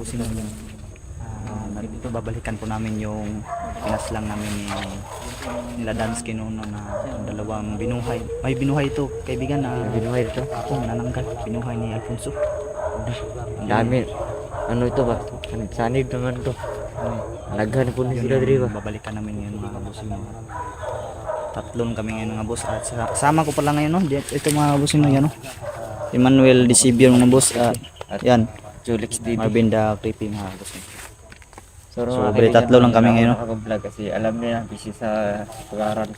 busing ito babalikan po namin yung pinaslang namin nila Dansky noon na dalawang binuhay. May binuhay ito, kaibigan na Binuhay ito. ako nananggal. Binuhay ni Alfonso. Ang dami. Ano ito ba? Sanib naman ito. Naghan po na sila diri ba? Babalikan namin ngayon mga busing. Tatlong kami ngayon mga boss. At sama ko pala ngayon no. Ito mga busing no yan no. Emmanuel Disibio mga boss. Yan. Julix TV. Marvin the Creepy mga busing. So, kaibigan, tatlo lang kami ngayon, no? Nakaka-vlog kasi alam niya busy sa pag-aaral.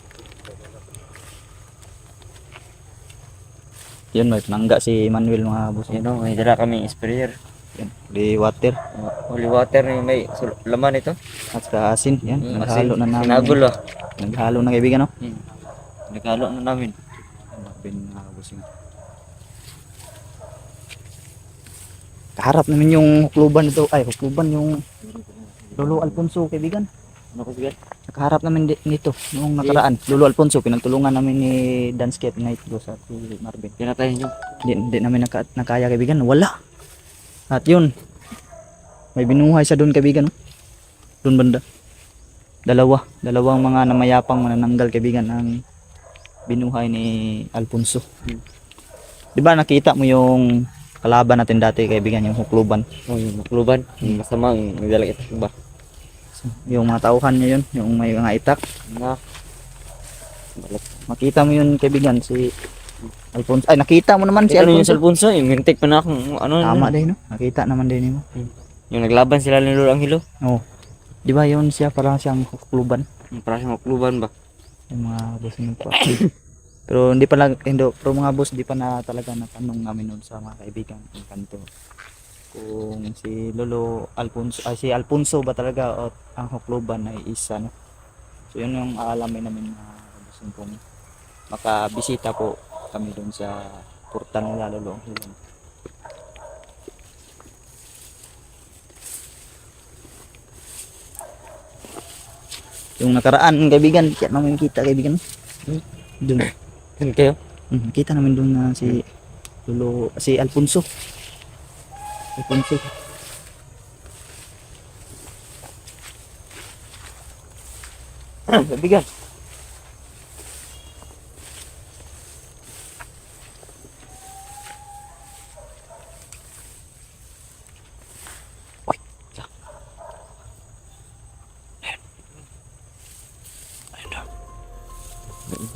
Yun, may panangga si Emmanuel mga boss. You know, may dala kaming sprayer. Yan, di water. Holy water ni may laman ito. At saka asin. Yan, naghalo na namin. Sinagulo. Naghalo na kaibigan, no? Naghalo na namin. Marvin mga boss. Kaharap namin yung hukluban ito. Ay, hukluban yung Lolo Alfonso, kaibigan. Ano ko bigat? Nakaharap namin nito noong nakaraan. Lolo Alfonso, pinagtulungan namin ni Dansky at Night Ghost at si Marvin. Pinatay niyo. Hindi namin nakaya kaibigan. Wala. At yun, may binuhay sa doon kaibigan. No? Doon banda. Dalawang mga namayapang manananggal kaibigan ang binuhay ni Alfonso. Di ba nakita mo yung kalaban natin dati kaibigan, yung hukluban. Oh, yung makluban. Yung masamang nagdala ito ba? Yung mga tauhan niya yun, yung may mga itak. Na. Makita mo yun kaibigan, si Alfonso. Ay, nakita mo naman si Ano yung Alfonso. Alfonso? Yung mintik pa na akong ano. Tama din, no? Nakita naman din mo. Yung naglaban sila ni Lolo Angelo. Oo. Di ba yun siya, parang siyang hukluban. Yung para sa makluban ba? Yung mga boss nyo pa. Pero hindi pa lang, pero mga boss, di pa na talaga natanong namin noon sa mga kaibigan ng kanto. Kung si Lolo Alfonso, ay si Alfonso ba talaga o ang hukluban ay isa, no? So yun yung aalamin namin mga boss kung makabisita po kami doon sa portal nila Lolo. Yung nakaraan kaibigan, kaya namin kita kaibigan. Doon. Yun kayo? Kita namin doon na si Lolo, si Alfonso. Alfonso. Kaibigan.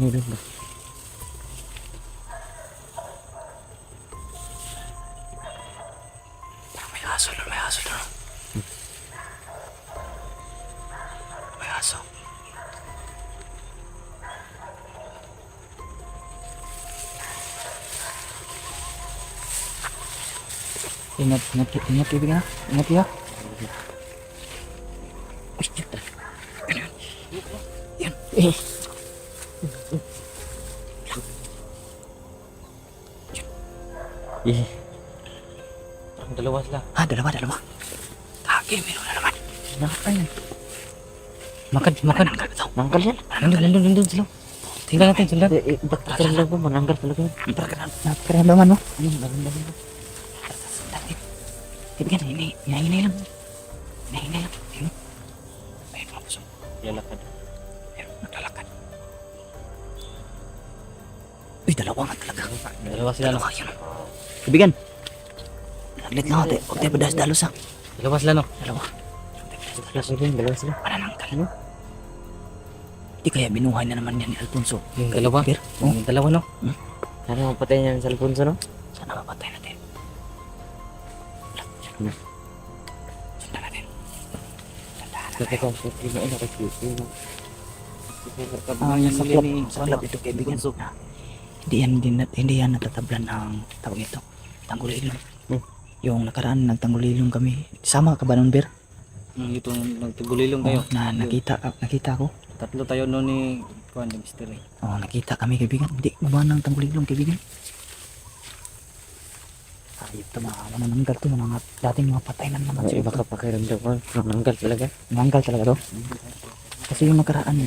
Ayun ba? May aso doon, may aso doon. May aso. Ingat kaibigan ha. Ingat ya. Yan. Parang dalawa sila. Dalawa. Kage, meron na naman. Nakakain. Makad. Nanggal yan. Nandun sila. Tingnan natin sila. Ba't talaga ba? Mananggal talaga yan. Nakaramdaman mo. Nanggal. Kaibigan, hinahinay lang. Ayun. Ayun, mga puso. Lalakad. Ayun, naglalakad. Uy, dalawa nga talaga. Dalawa sila. Dalawa yun. Kaibigan. Naglit lang ate. Huwag tayo dalos ha. Dalawa sila no? Dalawa. Dalawa sila. Panananggal. Ano? Di kaya binuhay na naman yan ni Alfonso. Yung dalawa? Pero, Yung dalawa no? Sana mapatay niya sa Alfonso no? sana mapatay natin. Sundan natin. Saklap ito kaibigan. Hindi yan natatablan ng tawag ito. Tanggulilong. Yung nakaraan nagtanggulilong kami. Sama ka ba nun, Ber? Ito nagtagulilong kayo. Na nakita ko. Tatlo tayo noon ni Kuan ni Mystery. Nakita kami kaibigan. Hindi ba ng tanggulilong kaibigan? Ito manananggal to. Mga dating mga patay na naman. Ay, baka pakiramdam ko. Mananggal talaga. Mananggal talaga to. Kasi yung nakaraan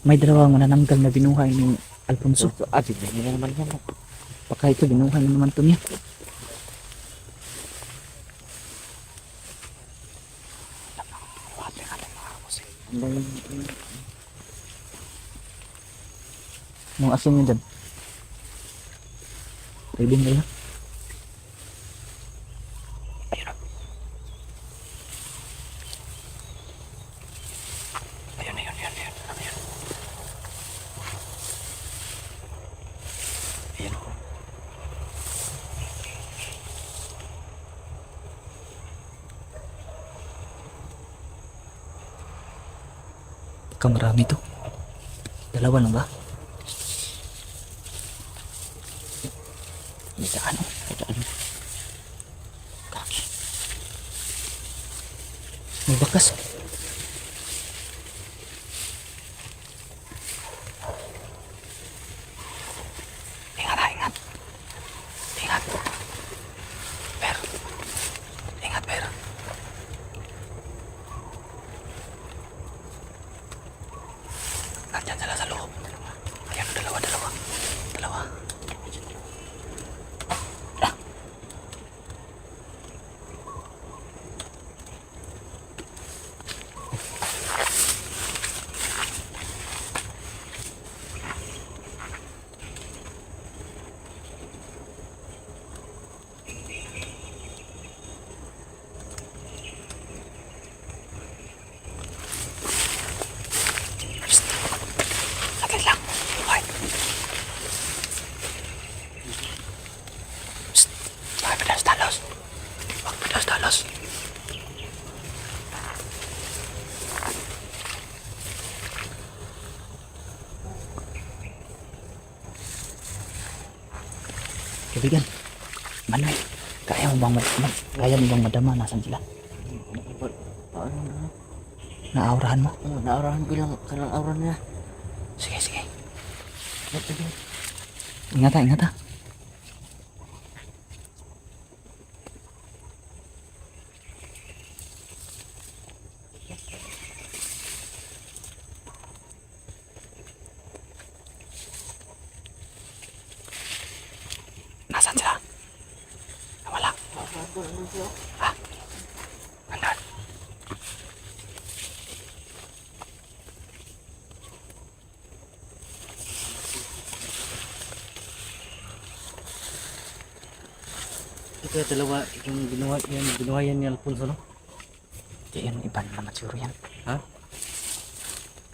may dalawang manananggal na binuhay ni Alfonso. Bigyan nila naman yan. Baka ito binuhay na naman to niya. Yung asin nyo dyan. Pwede na yun. Ayun o. Ayun. Ano yun? Ayun o. Baka marami to. Dalawa lang ba? May daan o. Kaki. May bakas. Ingat. Ingat, Per. Nandyan sila sa loob. Ayan, dalawa. Psst. Saglit lang. Hoy. Psst. Huwag pedas-dalos. Kaibigan, Manuel, kaya mo bang madama nasan sila? Naaurahan mo? Oo, naarahan ko lang kanang aura niya. Sige. Ingat ha. Nasaan sila? Wala. Ah, nandun. Ito yung dalawa, yung ginawa yan ni Alfonso, no? Di yan, iba naman siguro yan. Ha?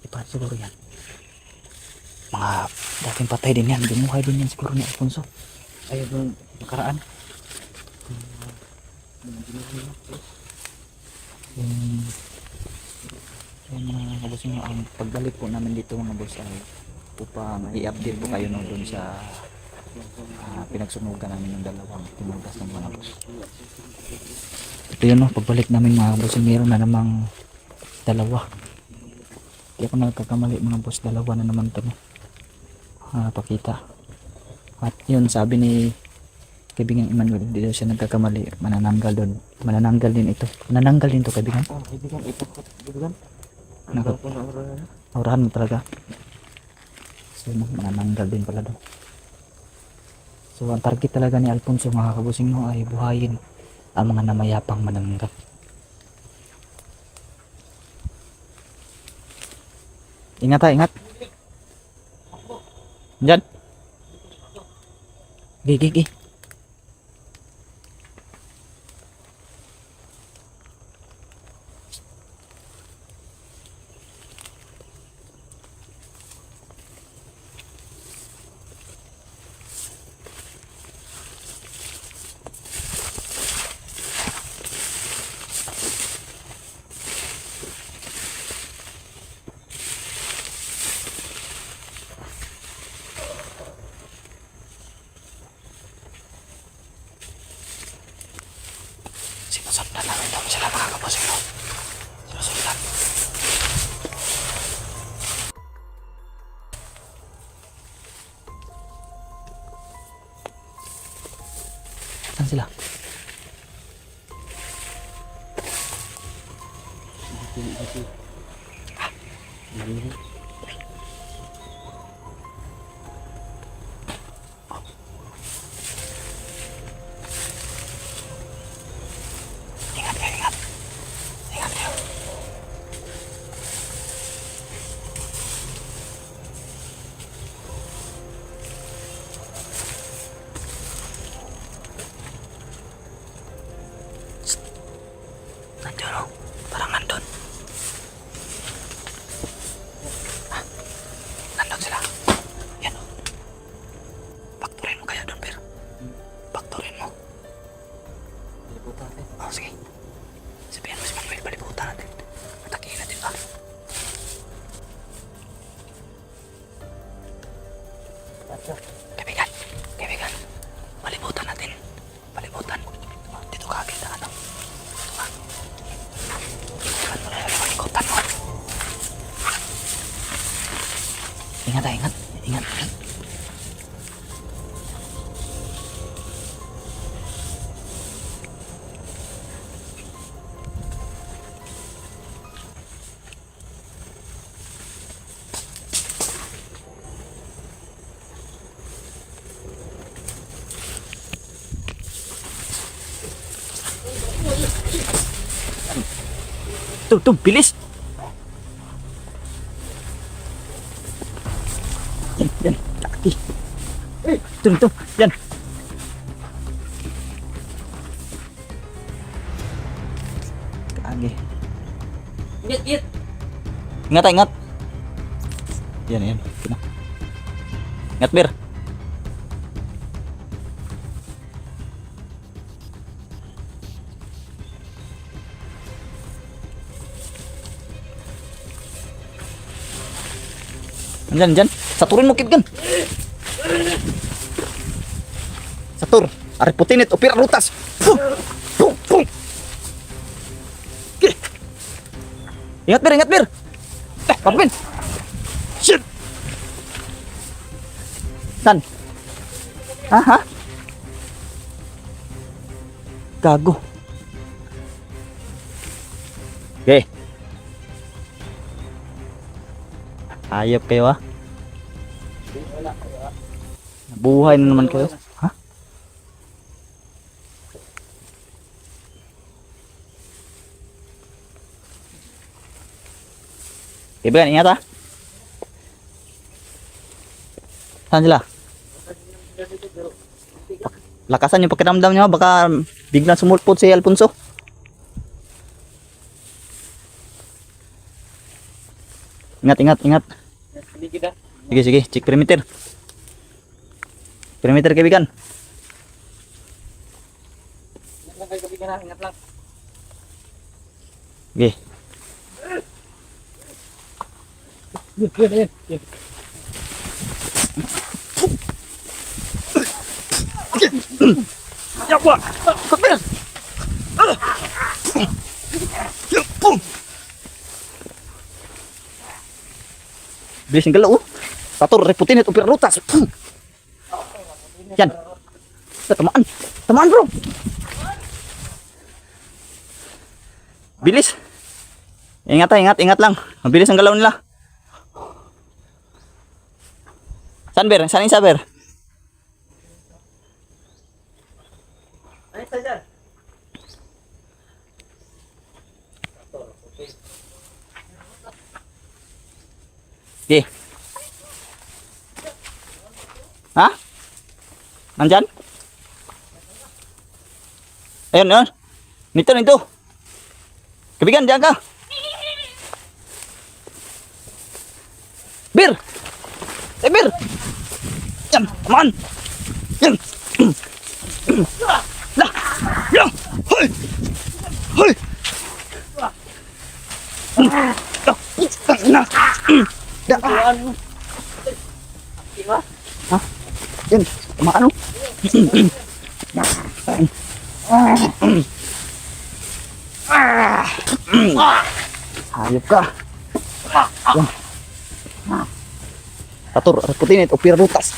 Iba siguro yan. Mga dating patay din yan. Binuhay din yan siguro ni Alfonso. Ayun yung nakaraan. Yung mga boss nyo, ang pagbalik po namin dito mga boss ay upang i-update po kayo no, dun sa pinagsunugan namin ng dalawang tinugas ng mga boss. Ito yun no, pagbalik namin mga boss, meron na namang dalawa. Hindi ako nagkakamali mga boss, dalawa na naman ito no. Pakita. At yun, sabi ni kaibigan Emmanuel, hindi daw siya nagkakamali, manananggal doon. Manananggal din ito. Manananggal din ito kaibigan. Oh, kaibigan, kaibigan. Nako. Ano na aura na? Aurahan mo talaga. So, manananggal din pala doon. So, ang target talaga ni Alfonso mga kabusing mo ay buhayin ang mga namayapang manananggal. Ingat ha, ingat. Diyan. Gigi. Sinusundan namin daw sila mga kabusing mo. Sinusundan. Saan sila? Ingat kayo. Nandiyan o. Parang nandun. Ah, nandun sila. Yan o. Bakturin mo kaya doon, Per. Bakturin mo. Palibutan natin. Oh, sige. Sabihan mo si Manuel, palibutan natin. Atakihin natin ba? Kaibigan, kaibigan. Palibutan natin. Palibutan. Dito ka agad, ano? Dito ka. Ikutan mo na lang, ikutan mo. Ingat, ingat. Ingat, ingat. Tuh, bilis. Yan, laki. Tuh, yan. Kage. Ingat. Ingat, ingat. Yan. Kina. Ingat, Bir. Diyan. Saturin mo kit kan. Satur. Ari putinit upir rutas. Pum. Okay. Ingat, Bir. Kapin. Shit. San? Aha. Gago. Okay. Ayop kayo ah. Buhay na naman kayo. Ha? Kaibigan, ingat ah. Saan sila? Lakasan yung pakiramdam nyo, baka biglang sumulpot si Alfonso. Ingat. Sige, cek perimeter. Perimeter kaibigan. Ingat lang. Oke. Ya, Pak. Kapten. Ya, pum. Bilis ng galaw. Tator, reputin ito, rutas. Yan. Tamaan bro. Bilis. Ingat lang. Mabilis ang galaw nila. Saan Ber? Saan yung isa Ber? Ay, tayo. Okay. Ha? Nandyan? Ayun. Nito. Kaibigan, diyan ka. Bir! Bir! Yan, come on! Yan! Lah! Yan! Hoy! Na! Ha? Yan, kumaan o. Hayop ka. Yan. Tatur, reputin ito, upir rutas.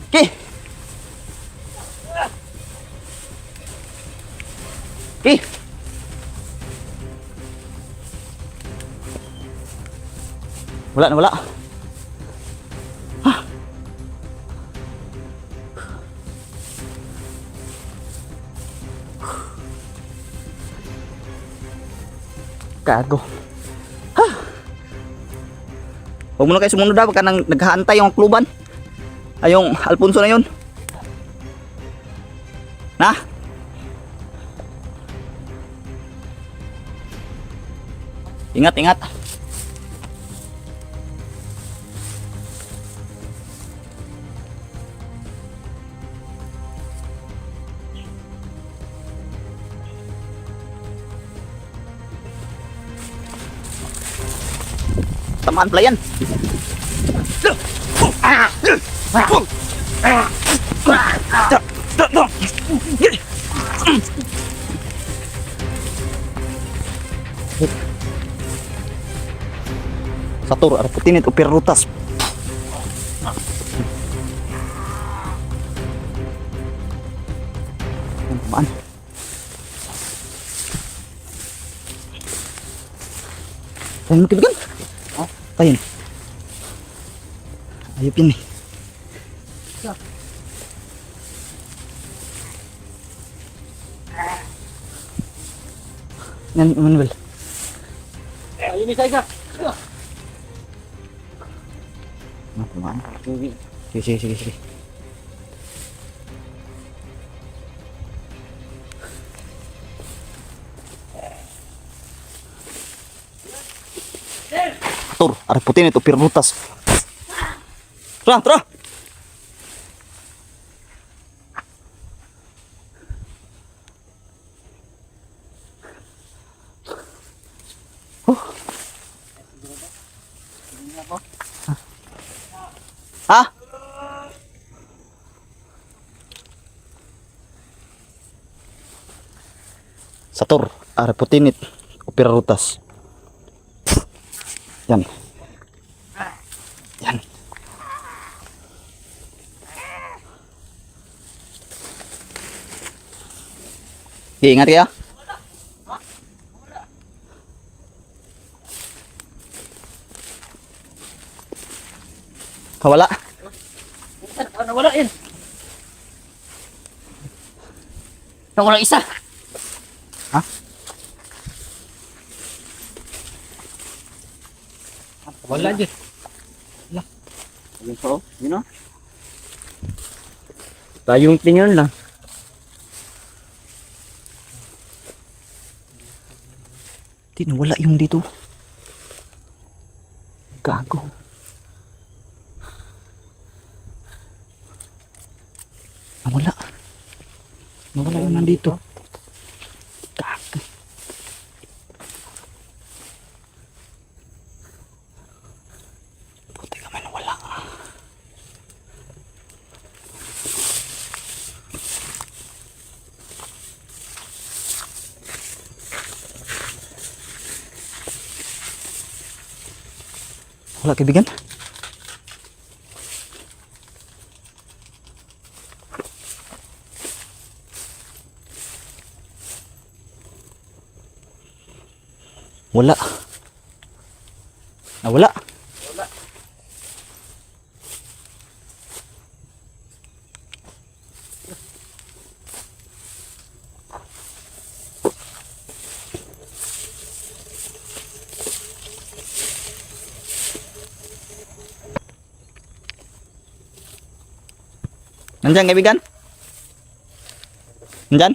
Okay. Okay. Wala. Hah. Gago. Ha. Huwag mo na kayo sumunod baka nang naghahantay yung kluban. Ay yung Alfonso na yun. Na? Ingat, ingat. Tamaan pala yan. Satur, arputinit, upirutas. Tamaan. Tayo mo kibigan. Tayo. Ayop yun eh. Yan, Manuel. Ayun ni Saiga. Tamaan. Sige, sige, sige, sige. Tur, arputin itu pirnutas. Tara, tara. Hah? Satur, arputinit, upirarutas. Yan. Yan. Ingat ya. Kawala. Nawala yan. Nawala isa. Ha? Wala dyan. Ayun po, yun o. Tayong tingin lang. Di, nawala yung dito. Gago. Nawala. Nawala yung nandito. Gago. Puti ka man, nawala. Wala kaibigan? Wala. Nawala. Nandyan kaibigan? Nandyan?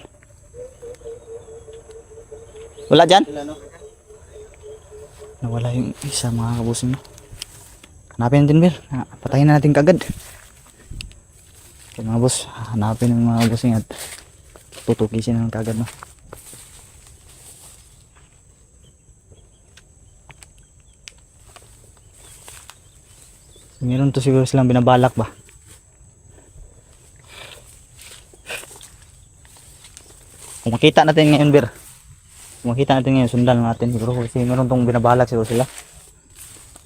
Wala dyan? Nawala yung isa mga kabusin mo. Hanapin natin Bill. Patayin na natin kagad. Okay mga boss, hanapin ng mga kabusing at tutukisin na kagad no. So, meron to siguro silang binabalak ba? Kung makita natin ngayon Bir, kung makita natin ngayon sundan natin siguro kasi meron tong binabalak siguro sila.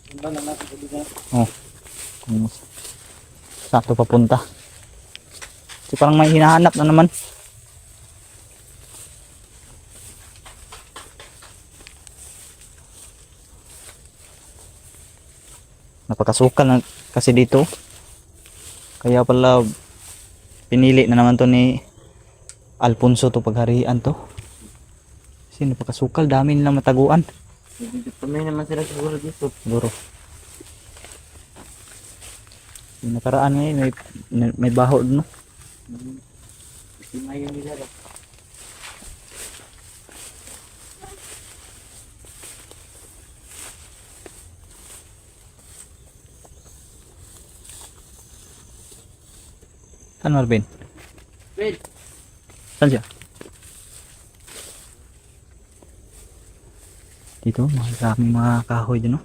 Sundan lang natin kaibigan. Oh. Kung saan to papunta. Kasi parang may hinahanap na naman. Napakasukal na kasi dito. Kaya pala pinili na naman to ni Alfonso to pagharian to. Kasi napakasukal, dami nilang mataguan. Pamay naman sila siguro dito. Siguro. Yung nakaraan ngayon may baho no. Lumayo nila ba? Saan Marvin? Ben. Saan siya? Dito, maraming mga kahoy din, no?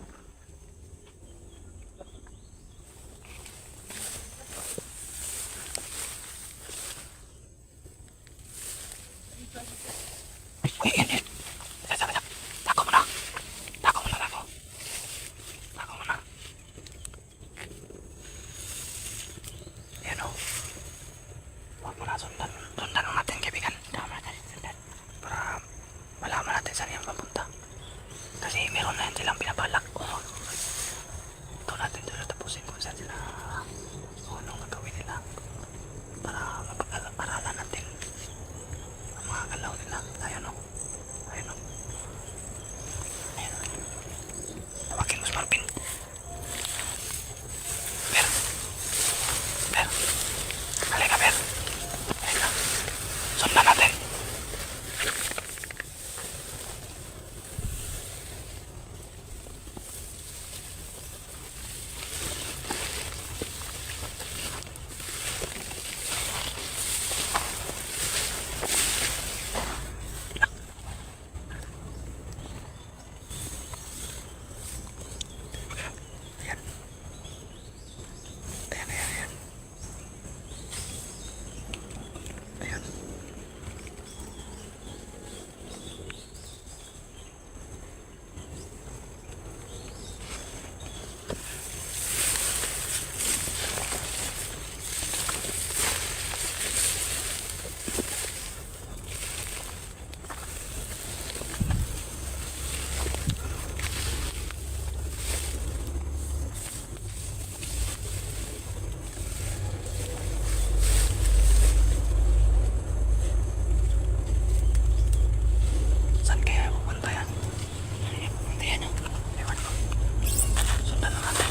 Ay, yan. Teka. Tako muna. Tako. Tako muna. Ayan, o. Huwag mo na sundan. Sundan mo natin, kaibigan. Tama natin sundan. Para malaman natin saan yan papunta. Kasi meron na yan silang pinabalak. Ito natin dito tapusin kung saan sila. Kung anong gagawin nila. Para mapag-aralan natin ang mga galaw nila. Ayun o. Ayun o. Ayun o. Tawagin mo si Marvin. Per. Halika, Per. Halika. Sundan natin. Ayan. Ayan. Saan kaya pupunta yan? Pupunta yan, o. Ewan ko. Sundan na natin.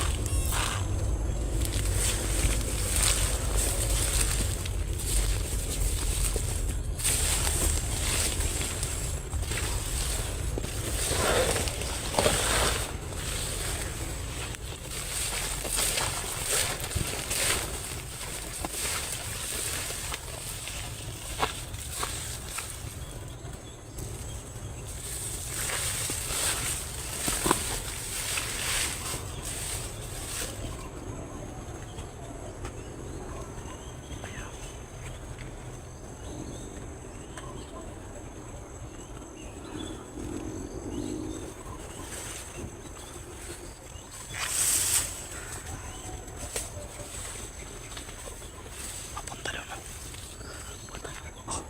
Papunta doon, o. Oh.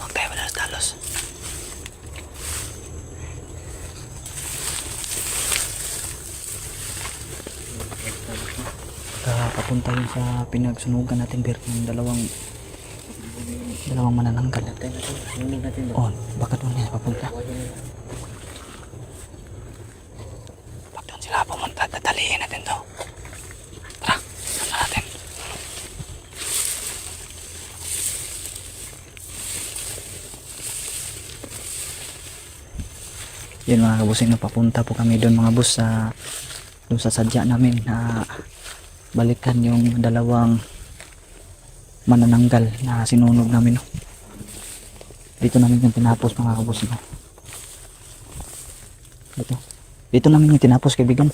Huwag tayo madalas-dalos. Papunta yun sa pinagsunugan natin, Bir, ng dalawang manananggal. Sunod natin ba? Oh, baka doon yan papunta. Pag doon sila pumunta, dadalihin natin to. Tara, sundan natin. Yun mga kabusing, papunta po kami doon mga bus doon sa sadya namin na balikan yung dalawang manananggal na sinunog namin, no? Dito namin yung tinapos mga kabusing, no? Dito namin yung tinapos, kaibigan.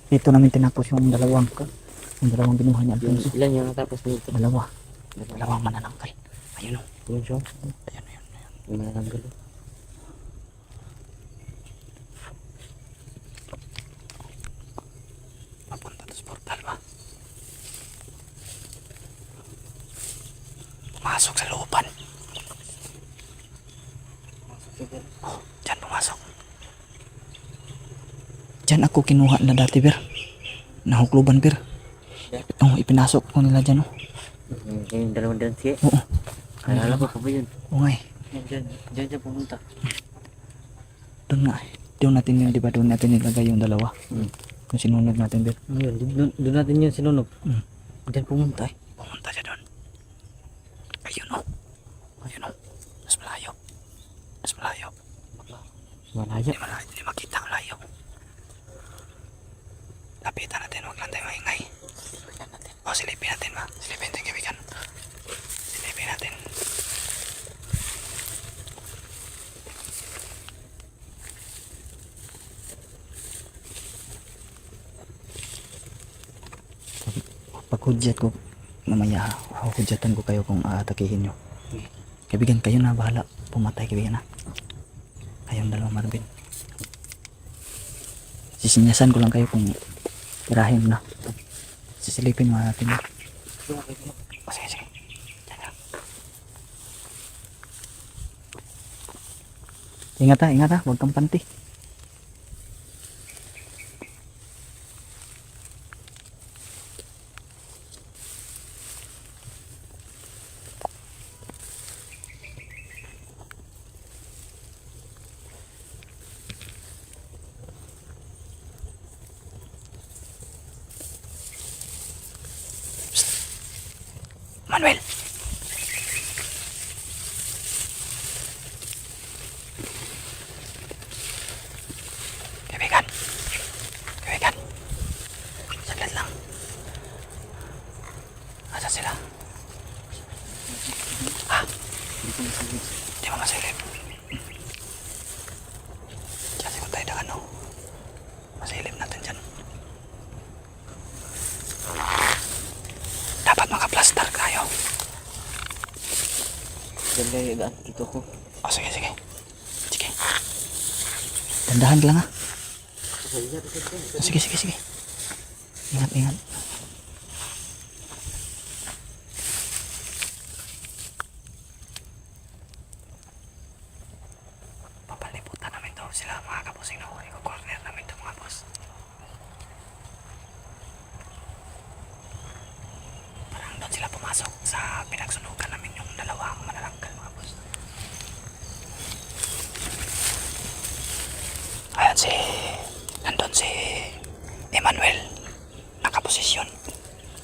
Dito namin tinapos yung dalawang binuha niya, Alfonso. Ilan yung natapos dito? Dalawang manananggal. Ayun, o. Yun siya. Ayun. Yung manananggal. Papunta to sa portal ba? Pumasok sa looban. Oh, dyan pumasok. Dyan ako kinuha na dati, Bir. Nahukluban, Bir. Oh, ipinasok ko nila dyan, oh. Yung dalawang dansi eh. Oo. Alala ko pa ba yun? Oo nga, eh. Diyan pumunta. Doon nga, eh. Doon natin yun, di ba? Doon natin nilagay yung dalawa. Kung sinunod natin, Bir. Yun, doon natin yun sinunod. Diyan pumunta eh. Pumunta siya doon. Ayun o. Ayun o. Mas malayo. Mas malayo. Malayo. Hindi makita ang layo. Lapitan natin. Huwag lang tayo maingay. O, silipin natin ba? Silipin natin kaibigan. Silipin natin. Paghudyat ko, mamaya, hudyatan ko kayo kung aatakihin nyo. Kaibigan, kayo na bahala. Pumatay, kaibigan na. Kayong dalawa, Marvin. Sisinyasan ko lang kayo kung tirahin na. Sisilipin mo natin. O, sige, sige. Yan lang. Ingat ha. Huwag kang panti. Manuel. Kaibigan. Kaibigan. Saglit lang. Asa sila? Ha? Di mo masilip. Diyan siguro tayo na ano. Masilip natin dyan. Dapat maka-plaster tayo. Diyan lang yung daan dito ko. O, sige, sige. Sige. Dandahan lang ha. Sige, sige, sige. Ingat, ingat. Papaliputan namin to sila mga kapusing na huli ko. Corner namin to mga boss. Parang doon sila pumasok sa pinagsunugan namin yung dalawang manananggal mga boss. Ayan nandun si Emmanuel. Nakaposisyon.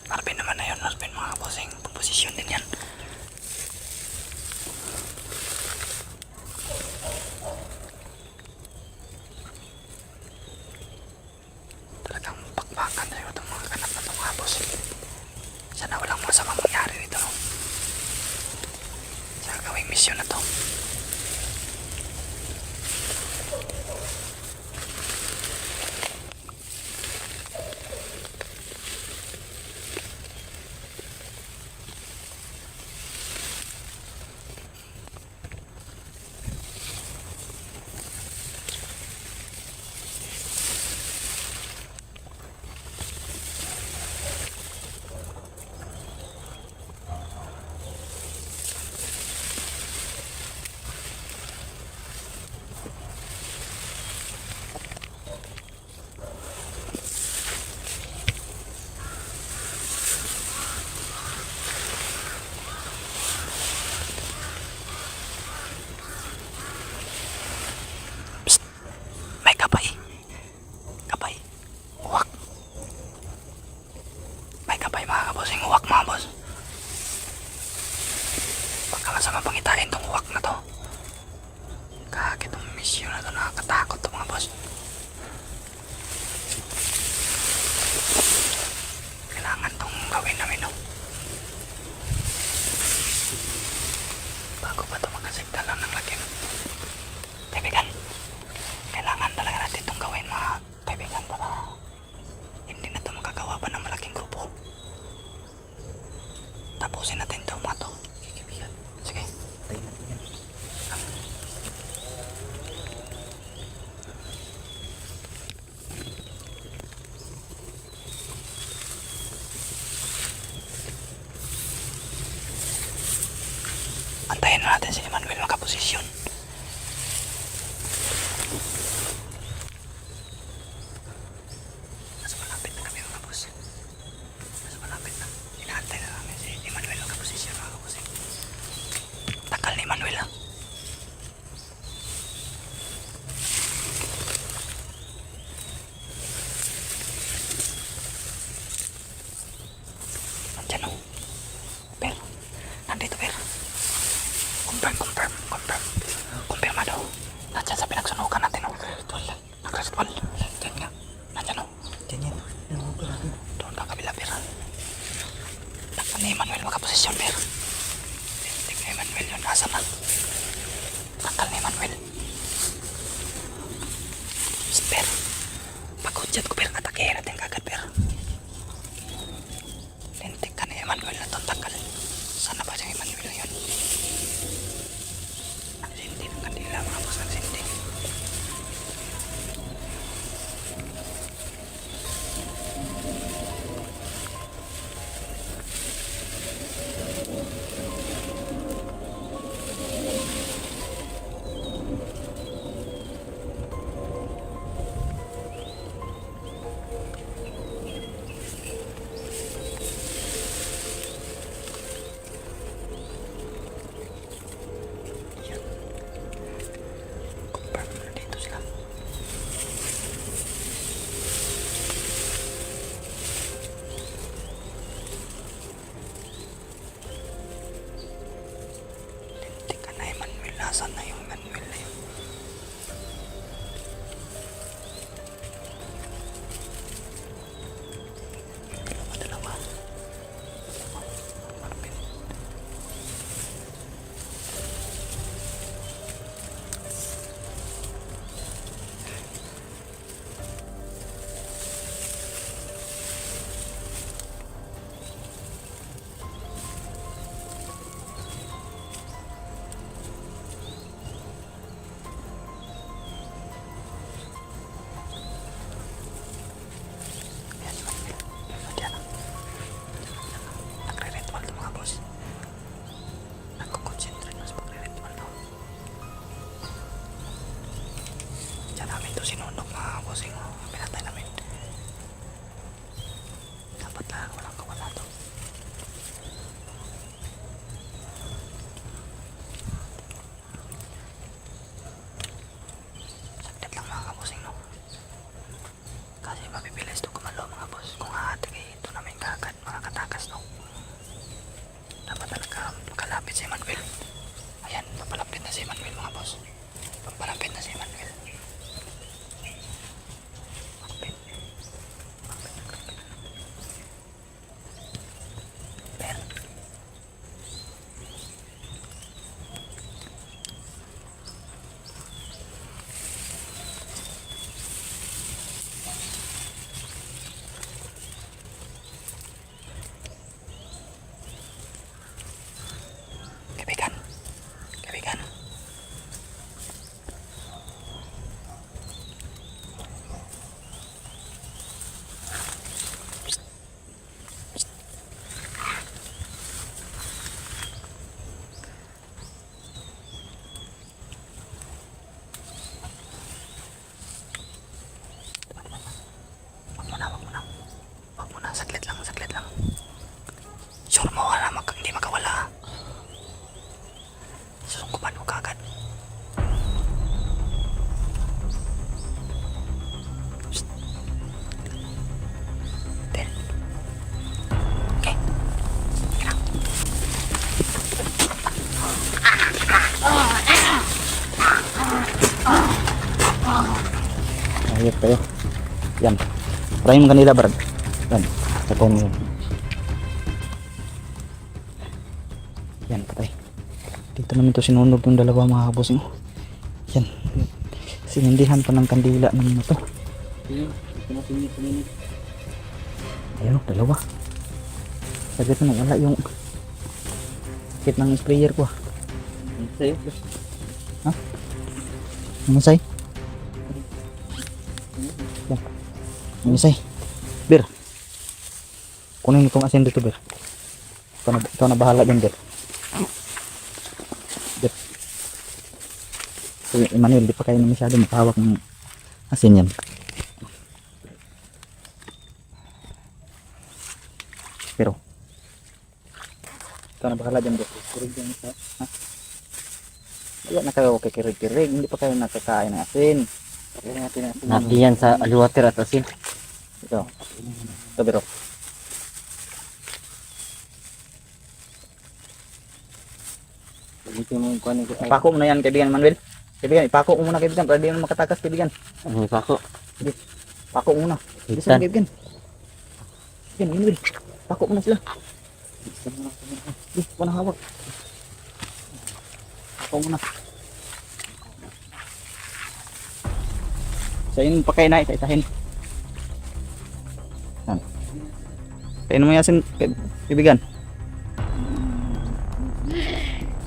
Marvin naman na yun. Marvin mga bossing. Posisyon din yan. Talagang bakbakan tayo itong mga ganap na itong mga boss. Sana walang masamang mangyari rito. Sa gawing misyon na to. May kapay. Kapay. Uwak. May kapay mga kabosing. Uwak mga boss. Baka masama pangitain tong uwak na to. Kaya itong misyon na to nakakatakot to mga boss. Kailangan tong gawin namin no. Bago pa to makasigdal lang ng laki. Kaibigan. Kailangan talaga natin itong gawin mga kaibigan para hindi na ito makagawa pa ng malaking grupo. Tapusin natin ito mga to. Sige. Tayo natin yan. Antayin na natin si Emmanuel makaposisyon. Mas malapit na kami mga boss. Mas malapit na. Inaantay na namin si Emmanuel makaposisyon mga boss. Takal ni Emmanuel ha. Emmanuel makaposisyon, Ber. Lintik ni Emmanuel yun. Asa na? Takal ni Emmanuel. Psst, Ber. Pag-hudyat ko, Ber. Atakihin natin kagad, Ber. Lintik ka ni Emmanuel na to. Takal. Sana ba si Emmanuel na yun? Ang sindi ng kandila, mga boss. Ang sindi. Confirm na dito sila. Lintik ka na, Emmanuel. Nasaan na yung Emmanuel na yun? Dalawa. Marvin. Ayan, si Manuel. Diyan na. Nagre-ritual to, mga boss. Nagko-concentrate na sa pagre-ritual to. Diyan namin to sinunok, mga bossing. Pinatay namin. Dapat lang walang kawala to. Saglit lang, mga bossing, no? Kasi mapipilis to kumalo, mga boss. Kung hahatigay ito namin kagad, mga katakas, no? Dapat talaga makalapit si Emmanuel. Ayan, papalapit na si Emmanuel, mga boss. Papalapit na si Emmanuel. Malapit. Malapit. Ber. Kaibigan. Kaibigan. Wag muna, wag muna. Wag muna, saglit lang, saglit lang. Sure mo ka na hindi makawala. Susungkupan mo kagad. Psst. Ten. Okay. Sige lang. Ayot kayo. Yan. Try mo kanila, Brad. Yan. Tapos mo. Yan, patay. Dito namin to sinunog yung dalawa, mga kabosing. Yan. Sinindihan pa ng kandila naman na to. Ayun, dalawa. Saglit na wala yung sakit ng sprayer ko. Sa'yo. Ha? Ano say? Yan. Ano say? Bir. Kunin itong asin dito, Bir. Ikaw na bahala dyan, Bir. Bir. Si Emmanuel, di pa kayo na masyado makahawak ng asin yan. Pero ikaw na bahala dyan, Bir. Kurig dyan isa. Ha? Wala na kayo kikirig-kirig. Hindi pa kayo nakakain ng asin. Kaya natin ang asin. Nabiyan sa aliwater at asin. Ito. Ito, biro. Dito mo yung kuhanin ko. Ipako mo na yan, kaibigan Manuel. Kaibigan, ipako mo muna, kaibigan, para di mo makatakas, kaibigan. Ano pa ako? Pako mo muna. Bilisan, Bilisan. kaibigan. Kaibigan, Manuel. Pako mo na sila. Di, ko na hawak. Ako muna. Sa yun pa kayo na, itahin. Yan. Kainin mo yasin, kaibigan.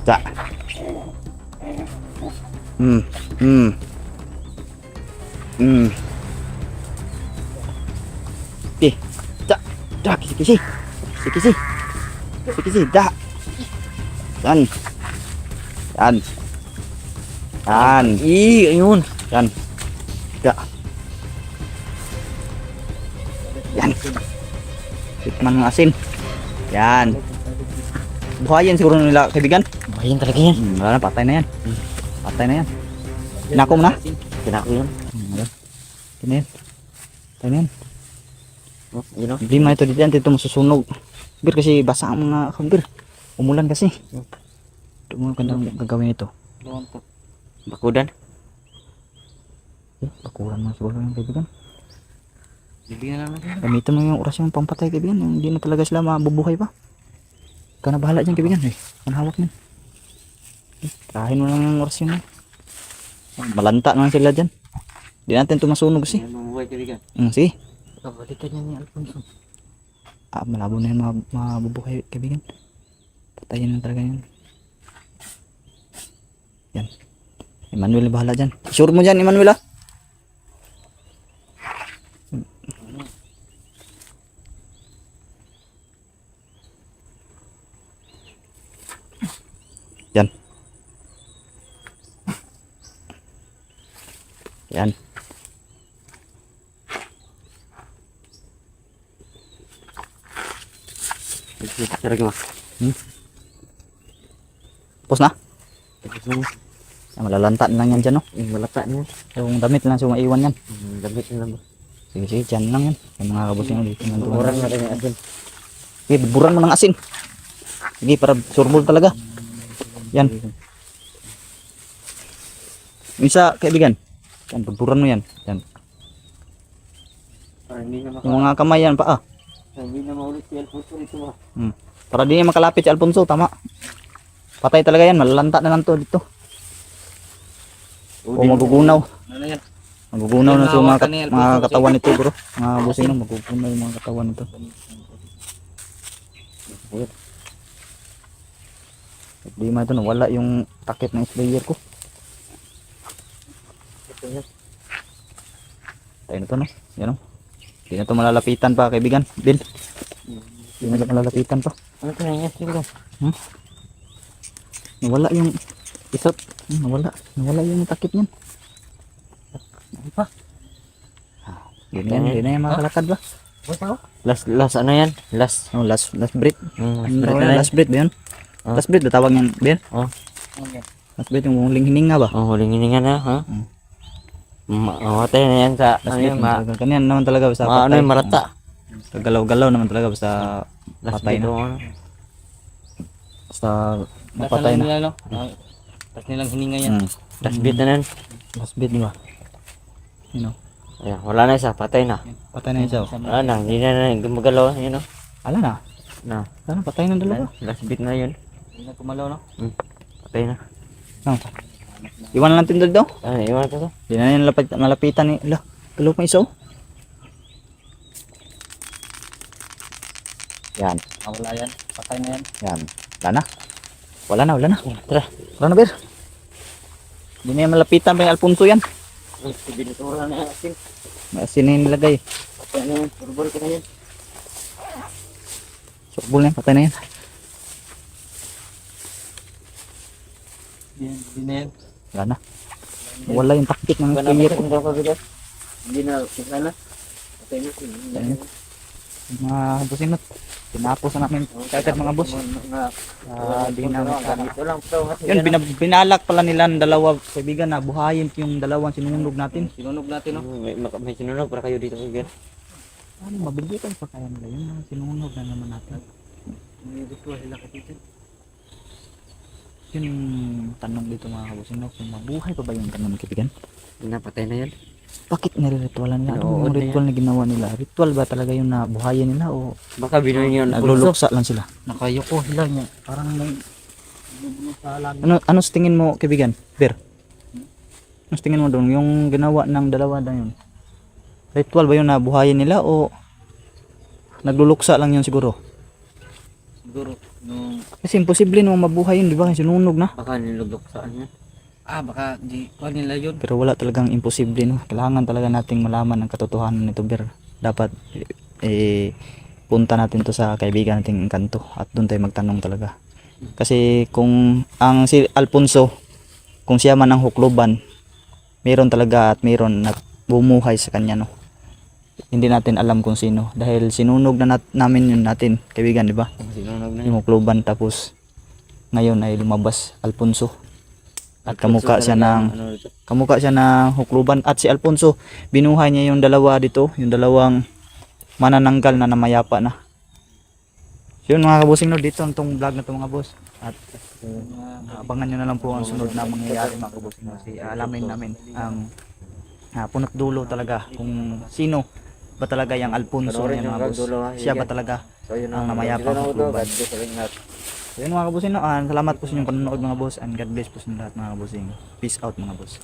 Sa. Hmm. Hmm. Hmm. Oke. Sa. Da, kisi-kisi. Kisi-kisi. Kisi-kisi, da. Yan. Yan. Yan. Ayun. Yan. Da. Yan. Tikman ng asin. Yan. Buhayin siguro nila kaibigan. Bayan talaga yan. Wala na, patay na yan. Patay na yan. Kinako mo na? Kinako yan. Ayan. Yan na yan. Patay na yan. Oh, yun o. Problema ito dito yan. Dito masusunog. Bir kasi basa ang mga kambir. Umulan kasi. Ito mo kandang gagawin ito. Bakudan. Bakuran mo siguro yung kaibigan. Bibigyan na natin. Gamitin mo yung orasyon pampatay kaibigan. Yung hindi na talaga sila mabubuhay pa. Ikaw na bahala dyan kaibigan. Manhawak na. Tirahin mo lang yung orasyon mo. Malanta naman sila dyan. Hindi natin ito masunog kasi. Mabuhay kaibigan. Sige. Kabalikan niya ni Alfonso. Malabo na yan mabubuhay kaibigan. Patayin na talaga yan. Yan. Emmanuel bahala dyan. Sure mo dyan Emmanuel ah. Yan. Yan. Talaga mo. Tapos na? Tapos na. Malalanta na lang yan dyan no. Yung malata niya. Yung damit lang so maiwan yan. Damit na lang ba? Sige sige dyan lang yan. Yung mga kabos nyo dito. Buran natin yung asin. Sige buburan mo ng asin. Sige para surbol talaga. Yan. Isa kaibigan. Yan buburan mo yan. Yan. Para hindi na Yung mga kamay yan pa ah. Hindi na maulit si Alfonso dito ba? Para di niya makalapit si Alfonso, tama. Patay talaga yan, malalanta na lang to dito. O magugunaw. Ano yan? Magugunaw na sa mga, Hinahawakan ni Alfonso mga katawan nito bro. Mga busing na, magugunaw yung mga katawan nito. Di man ito, nawala yung takip ng sprayer ko. Tayo na to no, yan o. Di na to malalapitan pa kaibigan, Bill. Di na to malalapitan pa. Ano ito na yan? Sige. Nawala yung isot. Nawala yung takip niyan. Ano pa? Di na yan makakalakad ba? Last ano yan? Last. Oh, last breath. Last breath na yan. Last breath ba yun? Last breath, tawag yan, Ben? Oh. Last breath, yung huling hininga ba? Oh, huling hininga na, ha? Mamatay na yan sa, Last ano yun, breath, kanyan naman talaga basta ano yung marata. Galaw-galaw naman talaga basta Last patay breath, na. ano. Basta mapatay na. Nila, no? Tapos nilang hininga yan. Last breath na yan. Last breath, di ba? Yun o. Ayan, wala na isa, patay na. Patay na yung isa o. Wala na, hindi na gumagalaw, yun o. Ala na. Na, Sana patay na dalawa. last breath na yun. Hindi na kumalaw, no? Patay na. No. Iwan na lang tindod daw. Ano, iwan ko to. Di na yan malapitan ni. Ala, dalawa pa isa o. Yan. Wala yan. Patay na yan. Yan. Wala na. Wala na. Tara. Tara na, Bir. Hindi na yan malapitan pa yung Alfonso yan. Binutura na asin. May asin na yung nilagay. Patay na yan, turbol ka na yan. Surbol na yan, patay na yan. Hindi na yan. Wala na. Wala yung takip ng Wala sprayer na ko. kung ka bigas. Hindi na, wala na. Patay na siya. Mga businot. Tinapos na namin kagad mga boss. Di na Ito lang, ito. Yun, binalak pala nila ng dalawa kaibigan na buhayin yung dalawang sinunog natin. Sinunog natin, no? May sinunog para kayo dito kaibigan. Ano, mabibitan pa kaya nila yun. Sinunog na naman natin. May gusto sila kapitin. Yun yung tanong dito mga kabusinok. Kung mabuhay pa ba yung tanong kaibigan? Napatay na yan. Bakit nire-ritualan nila? Ano Inood yung na ritual na ginawa nila? Ritual ba talaga yung nabuhayan nila o Baka binoy niya ng pulso. nagluluksa lang sila? Nakayuko sila niya. Parang may bumubuno sa langit. Ano sa tingin mo, kaibigan? Ber? Ano sa tingin mo doon? Yung ginawa ng dalawa na yun? Ritual ba yun na buhayin nila o nagluluksa lang yun siguro? Siguro, nung... Kasi imposible naman mabuhay yun, di ba? Sinunog na. Baka niluluksaan niya. Baka di ko nila yun. Pero wala talagang imposible, no? Kailangan talaga nating malaman ang katotohanan nito, Ber. Dapat, punta natin to sa kaibigan nating Engkanto at doon tayo magtanong talaga. Kasi kung ang si Alfonso, kung siya man ang hukluban, meron talaga at meron na bumuhay sa kanya, no? Hindi natin alam kung sino dahil sinunog na namin yun natin, kaibigan, di ba? Sinunog na Yung hukluban, tapos ngayon ay lumabas Alfonso. At kamukha siya ng hukluban, at si Alfonso binuhay niya yung dalawa dito, yung dalawang manananggal na namayapa na. So yun mga kabusing, no, dito ang tong vlog na to mga boss, at abangan nyo na lang po ang sunod na mangyayari mga kabusing, no? Kasi alamin namin ang punot dulo talaga kung sino ba talaga yung Alfonso na yan, mga boss. Siya ba talaga ang namayapang hukluban? So yun mga kabusing, no? Salamat po sa inyong panonood mga boss, and God bless po sa inyo lahat mga kabusing. Peace out mga boss.